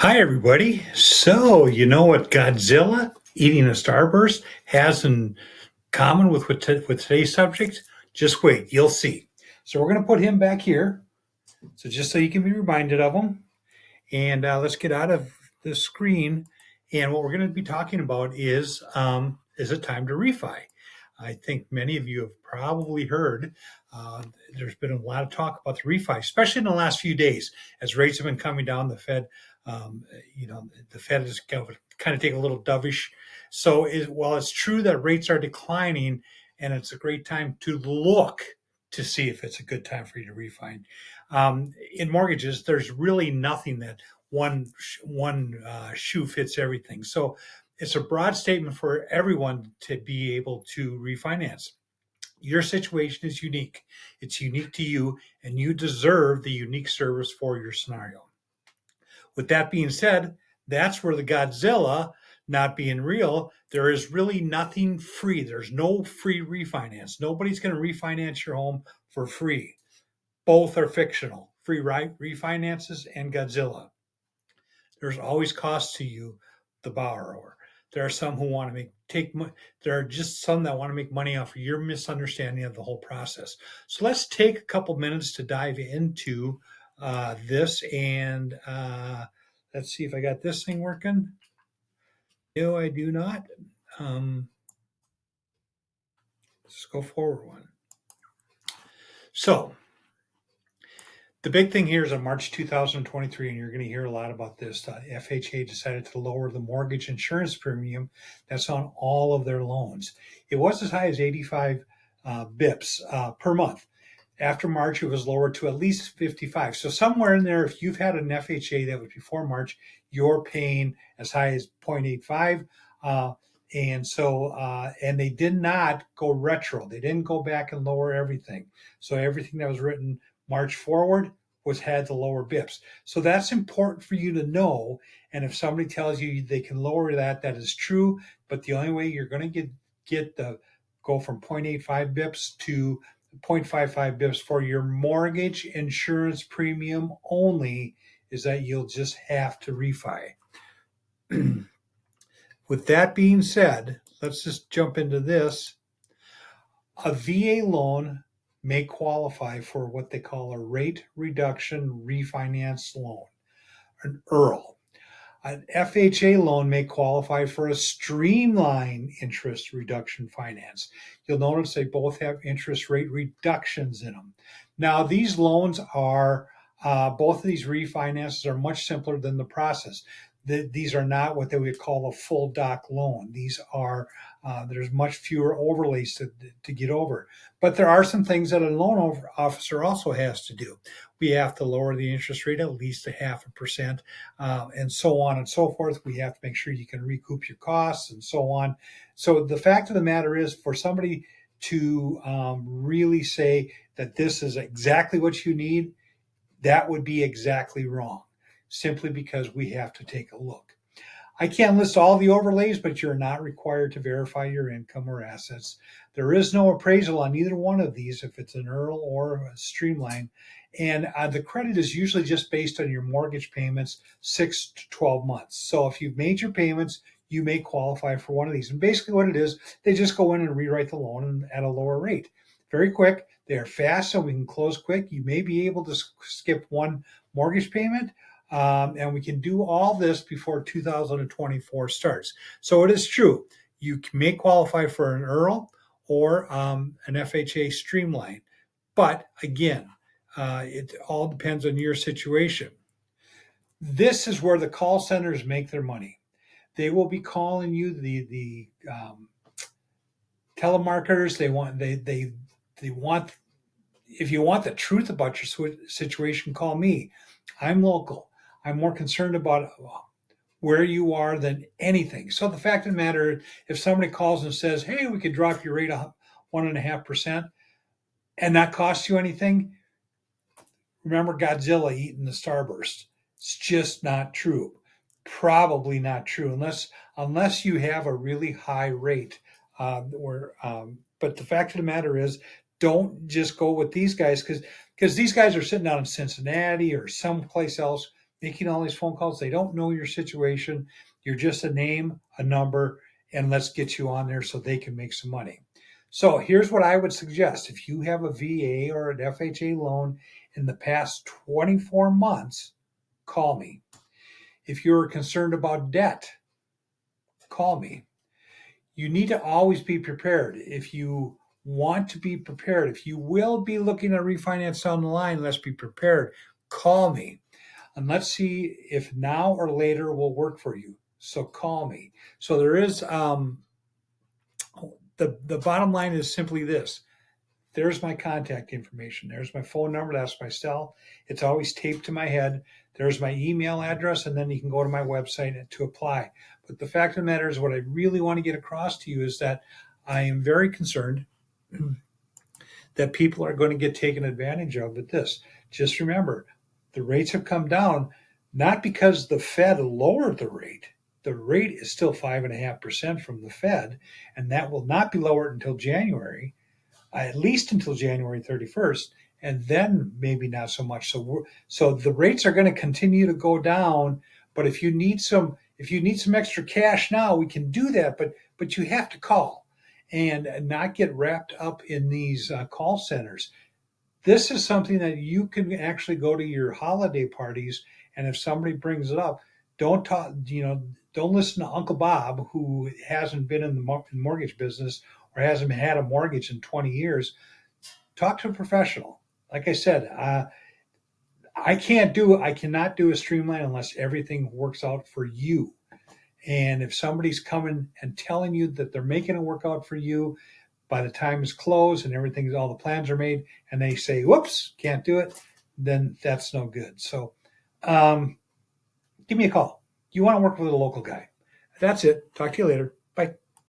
Hi, everybody. So, you know what Godzilla eating a starburst has in common with today's subject? Just wait, you'll see. So, we're going to put him back here. So, just so you can be reminded of him. And let's get out of the screen. And what we're going to be talking about is it time to refi? I think many of you have probably heard uh, there's been a lot of talk about the refi, especially in the last few days as rates have been coming down. The Fed, the Fed is kind of taking a little dovish. So, while it's true that rates are declining, and it's a great time to look to see if it's a good time for you to refi. In mortgages, there's really nothing that one shoe fits everything. So it's a broad statement for everyone to be able to refinance. Your situation is unique. It's unique to you, and you deserve the unique service for your scenario. With that being said, that's where the Godzilla not being real, there is really nothing free. There's no free refinance. Nobody's going to refinance your home for free. Both are fictional. Free refinances and Godzilla. There's always costs to you, the borrower. There are some who want to there are just some that want to make money off of your misunderstanding of the whole process. So let's take a couple minutes to dive into this and let's see if I got this thing working. No, I do not. Let's go forward one. So the big thing here is in March 2023, and you're going to hear a lot about this. FHA decided to lower the mortgage insurance premium that's on all of their loans. It was as high as 85 bips per month. After March, it was lowered to at least 55. So somewhere in there, if you've had an FHA that was before March, you're paying as high as 0.85. And they did not go retro. They didn't go back and lower everything. So everything that was written March forward was had the lower bips. So that's important for you to know. And if somebody tells you they can lower that, that is true. But the only way you're going to get the go from 0.85 bips to 0.55 bips for your mortgage insurance premium only is that you'll just have to refi. With that being said, let's just jump into this. A VA loan may qualify for what they call a rate reduction refinance loan, an ERL. An FHA loan may qualify for a streamline interest reduction finance. You'll notice they both have interest rate reductions in them. Now, these loans are, both of these refinances are much simpler than the process. These are not what they would call a full doc loan. These are, there's much fewer overlays to get over. But there are some things that a loan officer also has to do. We have to lower the interest rate at least 0.5%, and so on and so forth. We have to make sure you can recoup your costs and so on. So the fact of the matter is, for somebody to really say that this is exactly what you need, that would be exactly wrong, simply because we have to take a look. I can't list all the overlays, but you're not required to verify your income or assets. There is no appraisal on either one of these if it's an ERL or a Streamline. And the credit is usually just based on your mortgage payments 6 to 12 months. So if you've made your payments, you may qualify for one of these. And basically what it is, they just go in and rewrite the loan at a lower rate. Very quick. They are fast, so we can close quick. You may be able to skip one mortgage payment, and we can do all this before 2024 starts. So it is true. You may qualify for an ERL or an FHA Streamline. But again, it all depends on your situation. This is where the call centers make their money. They will be calling you, the telemarketers. They want, if you want the truth about your situation, call me. I'm local. I'm more concerned about where you are than anything. So the fact of the matter, if somebody calls and says, "Hey, we could drop your rate 1.5%," and that costs you anything, remember Godzilla eating the starburst. It's just not true. Probably not true unless you have a really high rate. But the fact of the matter is, don't just go with these guys because these guys are sitting out in Cincinnati or someplace else. making all these phone calls. They don't know your situation. You're just a name, a number, and let's get you on there so they can make some money. So here's what I would suggest. If you have a VA or an FHA loan in the past 24 months, call me. If you're concerned about debt, call me. You need to always be prepared. If you want to be prepared, if you will be looking at refinance down the line, let's be prepared. Call me and let's see if now or later will work for you. So call me. So there is the bottom line is simply this. There's my contact information. There's my phone number. That's my cell. It's always taped to my head. There's my email address, and then you can go to my website to apply. But the fact of the matter is, what I really want to get across to you is that I am very concerned that people are going to get taken advantage of with this. Just remember, the rates have come down, not because the Fed lowered the rate. The rate is still 5.5% from the Fed, and that will not be lowered until January, at least until January 31st, and then maybe not so much. So the rates are going to continue to go down. But if you need some extra cash now, we can do that. But you have to call and not get wrapped up in these call centers. This is something that you can actually go to your holiday parties, and if somebody brings it up, don't talk. Don't listen to Uncle Bob, who hasn't been in the mortgage business or hasn't had a mortgage in 20 years. Talk to a professional. Like I said, I cannot do a streamline unless everything works out for you. And if somebody's coming and telling you that they're making it work out for you, by the time it's closed and all the plans are made, and they say, whoops, can't do it, then that's no good. So give me a call. You want to work with a local guy. That's it. Talk to you later. Bye.